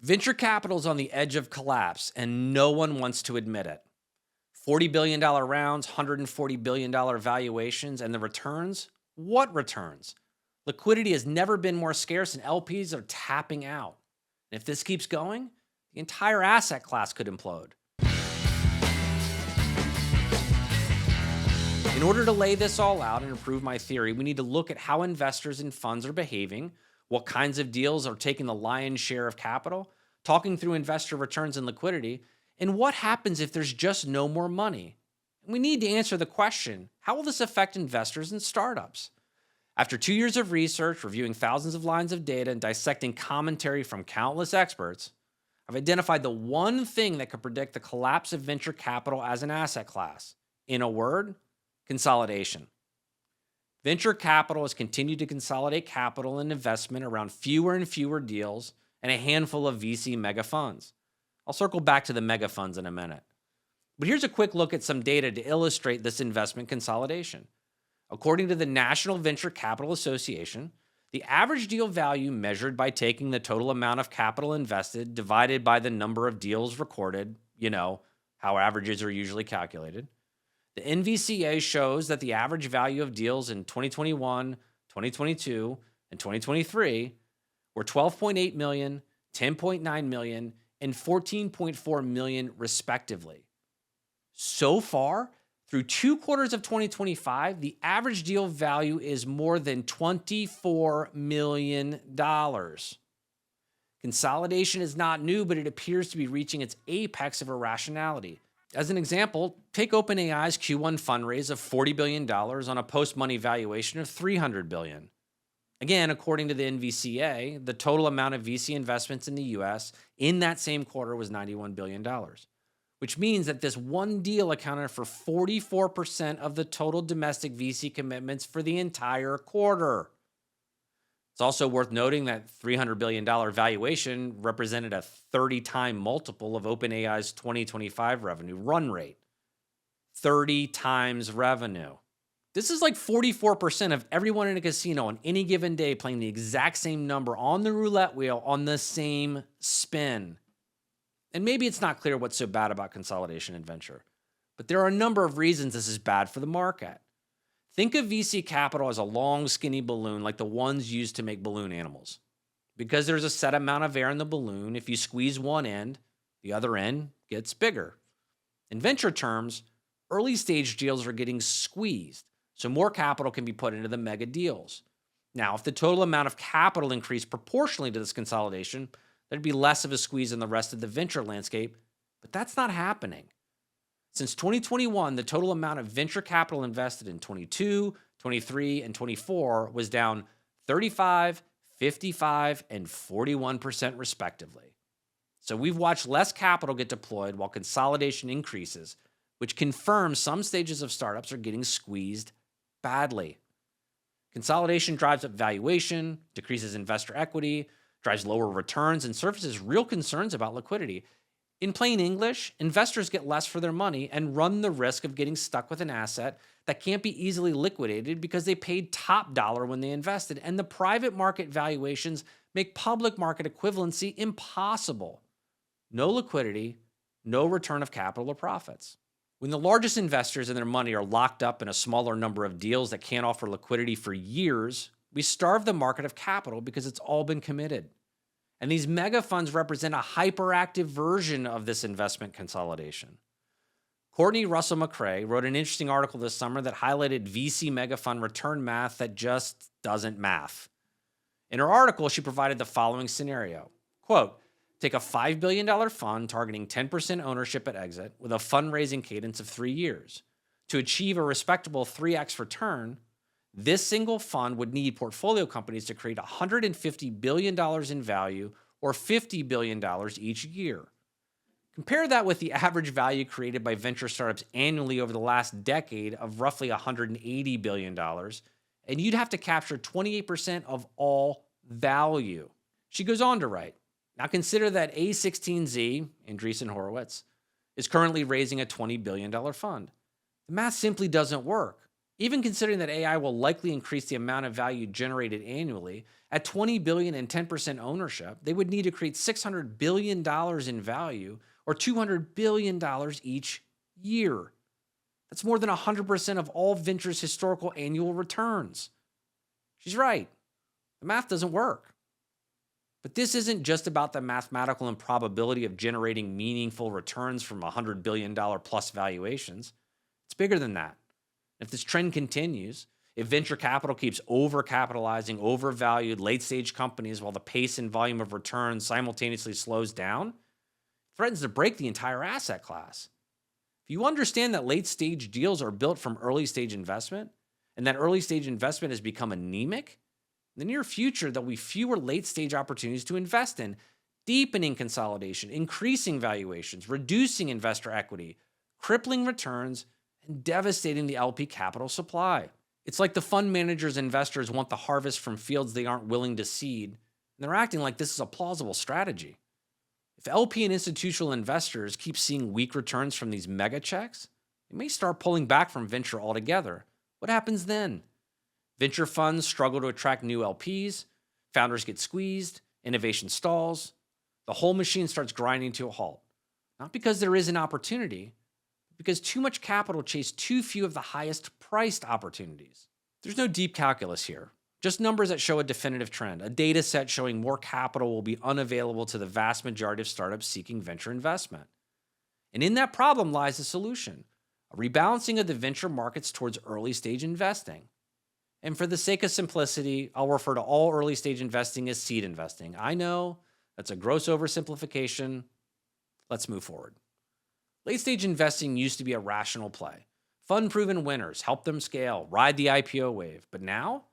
Venture capital is on the edge of collapse, and no one wants to admit it. $40 billion rounds, $140 billion valuations, and the returns? What returns? Liquidity has never been more scarce, and LPs are tapping out. And if this keeps going, the entire asset class could implode. In order to lay this all out and improve my theory, we need to look at how investors and funds are behaving, what kinds of deals are taking the lion's share of capital, talking through investor returns and liquidity, and what happens if there's just no more money. We need to answer the question, how will this affect investors and startups? After 2 years of research, reviewing thousands of lines of data, and dissecting commentary from countless experts, I've identified the one thing that could predict the collapse of venture capital as an asset class. In a word, consolidation. Venture capital has continued to consolidate capital and investment around fewer and fewer deals and a handful of VC mega funds. I'll circle back to the mega funds in a minute. But here's a quick look at some data to illustrate this investment consolidation. According to the National Venture Capital Association, the average deal value measured by taking the total amount of capital invested divided by the number of deals recorded, how averages are usually calculated. The NVCA shows that the average value of deals in 2021, 2022, and 2023 were 12.8 million, 10.9 million, and 14.4 million respectively. So far, through 2 quarters of 2025, the average deal value is more than $24 million. Consolidation is not new, but it appears to be reaching its apex of irrationality. As an example, take OpenAI's Q1 fundraise of $40 billion on a post-money valuation of $300 billion. Again, according to the NVCA, the total amount of VC investments in the US in that same quarter was $91 billion, which means that this one deal accounted for 44% of the total domestic VC commitments for the entire quarter. It's also worth noting that $300 billion valuation represented a 30-time multiple of OpenAI's 2025 revenue run rate. 30 times revenue. This is like 44% of everyone in a casino on any given day playing the exact same number on the roulette wheel on the same spin. And maybe it's not clear what's so bad about consolidation in venture, but there are a number of reasons this is bad for the market. Think of VC capital as a long, skinny balloon like the ones used to make balloon animals. Because there's a set amount of air in the balloon, if you squeeze one end, the other end gets bigger. In venture terms, early stage deals are getting squeezed, so more capital can be put into the mega deals. Now, if the total amount of capital increased proportionally to this consolidation, there'd be less of a squeeze in the rest of the venture landscape, but that's not happening. Since 2021, the total amount of venture capital invested in 22, 23, and 24 was down 35, 55, and 41% respectively. So we've watched less capital get deployed while consolidation increases, which confirms some stages of startups are getting squeezed badly. Consolidation drives up valuation, decreases investor equity, drives lower returns, and surfaces real concerns about liquidity. In plain English, investors get less for their money and run the risk of getting stuck with an asset that can't be easily liquidated because they paid top dollar when they invested, and the private market valuations make public market equivalency impossible. No liquidity, no return of capital or profits. When the largest investors and their money are locked up in a smaller number of deals that can't offer liquidity for years, we starve the market of capital because it's all been committed. And these mega funds represent a hyperactive version of this investment consolidation. Courtney Russell McCrae wrote an interesting article this summer that highlighted VC mega fund return math that just doesn't math. In her article, she provided the following scenario. Quote, take a $5 billion fund targeting 10% ownership at exit with a fundraising cadence of 3 years. To achieve a respectable 3x return, this single fund would need portfolio companies to create $150 billion in value or $50 billion each year. Compare that with the average value created by venture startups annually over the last decade of roughly $180 billion, and you'd have to capture 28% of all value. She goes on to write, now consider that A16Z, Andreessen Horowitz, is currently raising a $20 billion fund. The math simply doesn't work. Even considering that AI will likely increase the amount of value generated annually, at 20 billion and 10% ownership, they would need to create $600 billion in value or $200 billion each year. That's more than 100% of all ventures' historical annual returns. She's right. The math doesn't work. But this isn't just about the mathematical improbability of generating meaningful returns from $100 billion plus valuations. It's bigger than that. If this trend continues, if venture capital keeps overcapitalizing overvalued late stage companies while the pace and volume of returns simultaneously slows down, it threatens to break the entire asset class. If you understand that late stage deals are built from early stage investment, and that early stage investment has become anemic, in the near future, there'll be fewer late stage opportunities to invest in, deepening consolidation, increasing valuations, reducing investor equity, crippling returns, and devastating the LP capital supply. It's like the fund managers' investors want the harvest from fields they aren't willing to seed, and they're acting like this is a plausible strategy. If LP and institutional investors keep seeing weak returns from these mega checks, they may start pulling back from venture altogether. What happens then? Venture funds struggle to attract new LPs, founders get squeezed, innovation stalls, the whole machine starts grinding to a halt. Not because there is an opportunity, but because too much capital chased too few of the highest priced opportunities. There's no deep calculus here, just numbers that show a definitive trend, a data set showing more capital will be unavailable to the vast majority of startups seeking venture investment. And in that problem lies the solution, a rebalancing of the venture markets towards early stage investing. And for the sake of simplicity, I'll refer to all early stage investing as seed investing. I know that's a gross oversimplification. Let's move forward. Late stage investing used to be a rational play. Fund-proven winners help them scale, ride the IPO wave. But now,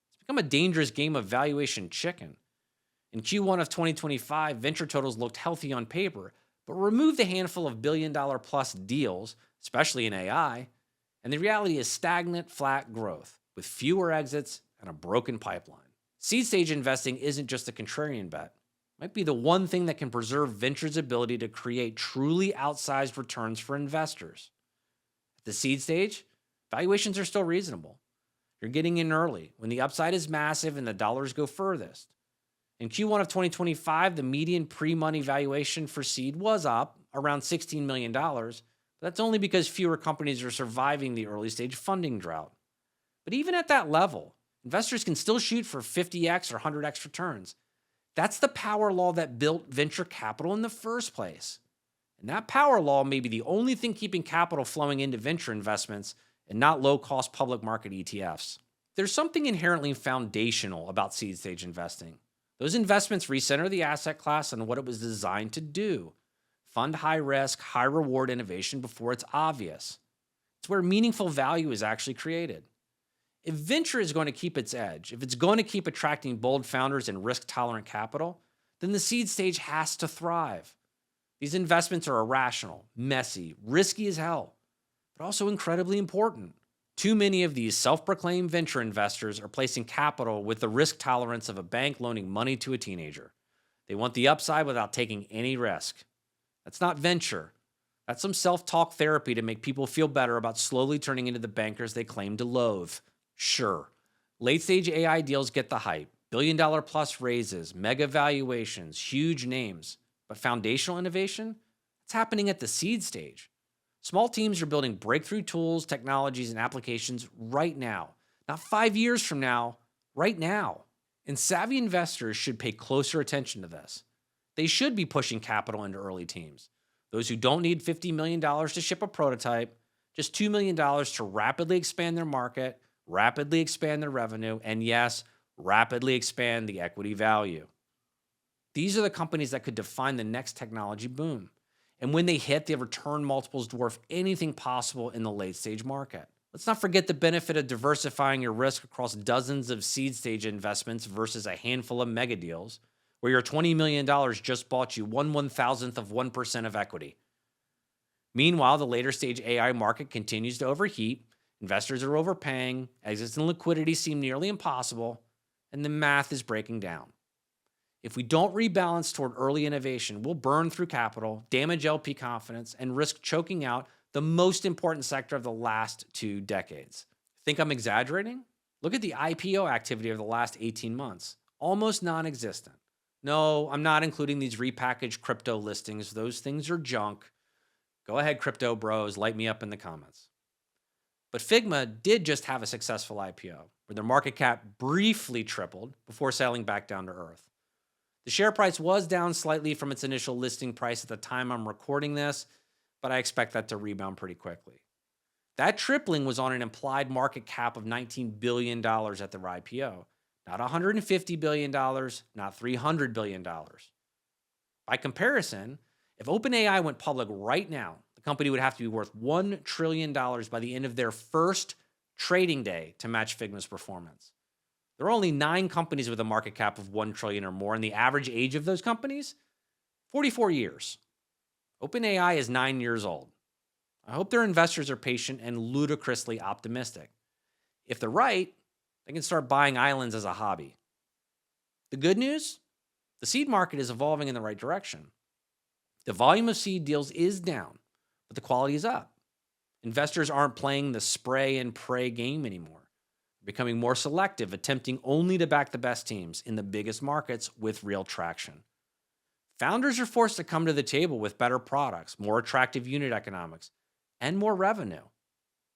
it's become a dangerous game of valuation chicken. In Q1 of 2025, venture totals looked healthy on paper, but removed a handful of billion-dollar-plus deals, especially in AI, and the reality is stagnant, flat growth, with fewer exits and a broken pipeline. Seed stage investing isn't just a contrarian bet. It might be the one thing that can preserve venture's ability to create truly outsized returns for investors. At the seed stage, valuations are still reasonable. You're getting in early when the upside is massive and the dollars go furthest. In Q1 of 2025, the median pre-money valuation for seed was up around $16 million, but that's only because fewer companies are surviving the early stage funding drought. But even at that level, investors can still shoot for 50x or 100x returns. That's the power law that built venture capital in the first place. And that power law may be the only thing keeping capital flowing into venture investments and not low-cost public market ETFs. There's something inherently foundational about seed stage investing. Those investments recenter the asset class on what it was designed to do: fund high-risk, high-reward innovation before it's obvious. It's where meaningful value is actually created. If venture is going to keep its edge, if it's going to keep attracting bold founders and risk-tolerant capital, then the seed stage has to thrive. These investments are irrational, messy, risky as hell, but also incredibly important. Too many of these self-proclaimed venture investors are placing capital with the risk tolerance of a bank loaning money to a teenager. They want the upside without taking any risk. That's not venture. That's some self-talk therapy to make people feel better about slowly turning into the bankers they claim to loathe. Sure, late-stage AI deals get the hype, billion-dollar-plus raises, mega valuations, huge names. But foundational innovation? It's happening at the seed stage. Small teams are building breakthrough tools, technologies, and applications right now. Not 5 years from now, right now. And savvy investors should pay closer attention to this. They should be pushing capital into early teams. Those who don't need $50 million to ship a prototype, just $2 million to rapidly expand their market, rapidly expand their revenue, and yes, rapidly expand the equity value. These are the companies that could define the next technology boom. And when they hit, their return multiples dwarf anything possible in the late stage market. Let's not forget the benefit of diversifying your risk across dozens of seed stage investments versus a handful of mega deals, where your $20 million just bought you 1/1000th of 1% of equity. Meanwhile, the later stage AI market continues to overheat. Investors are overpaying, exits and liquidity seem nearly impossible, and the math is breaking down. If we don't rebalance toward early innovation, we'll burn through capital, damage LP confidence, and risk choking out the most important sector of the last 2 decades. Think I'm exaggerating? Look at the IPO activity over the last 18 months. Almost non existent. No, I'm not including these repackaged crypto listings. Those things are junk. Go ahead, crypto bros, light me up in the comments. But Figma did just have a successful IPO, where their market cap briefly tripled before sailing back down to earth. The share price was down slightly from its initial listing price at the time I'm recording this, but I expect that to rebound pretty quickly. That tripling was on an implied market cap of $19 billion at their IPO, not $150 billion, not $300 billion. By comparison, if OpenAI went public right now, the company would have to be worth $1 trillion by the end of their first trading day to match Figma's performance. There are only 9 companies with a market cap of $1 trillion or more, and the average age of those companies? 44 years. OpenAI is 9 years old. I hope their investors are patient and ludicrously optimistic. If they're right, they can start buying islands as a hobby. The good news? The seed market is evolving in the right direction. The volume of seed deals is down, but the quality is up. Investors aren't playing the spray and pray game anymore. They're becoming more selective, attempting only to back the best teams in the biggest markets with real traction. Founders are forced to come to the table with better products, more attractive unit economics, and more revenue.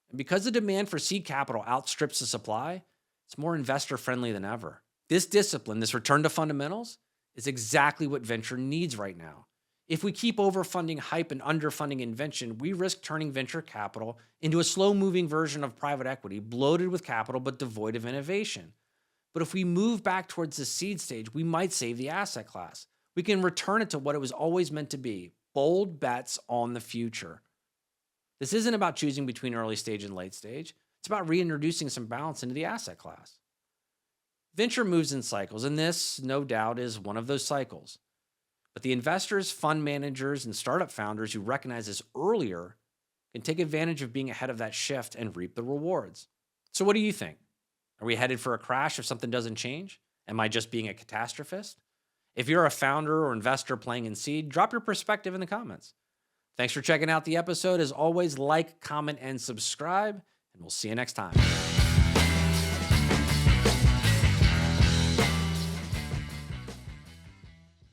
And because the demand for seed capital outstrips the supply, it's more investor-friendly than ever. This discipline, this return to fundamentals, is exactly what venture needs right now. If we keep overfunding hype and underfunding invention, we risk turning venture capital into a slow-moving version of private equity, bloated with capital but devoid of innovation. But if we move back towards the seed stage, we might save the asset class. We can return it to what it was always meant to be, bold bets on the future. This isn't about choosing between early stage and late stage. It's about reintroducing some balance into the asset class. Venture moves in cycles, and this, no doubt, is one of those cycles. But the investors, fund managers, and startup founders who recognize this earlier can take advantage of being ahead of that shift and reap the rewards. So what do you think? Are we headed for a crash if something doesn't change? Am I just being a catastrophist? If you're a founder or investor playing in seed, drop your perspective in the comments. Thanks for checking out the episode. As always, like, comment, and subscribe, and we'll see you next time.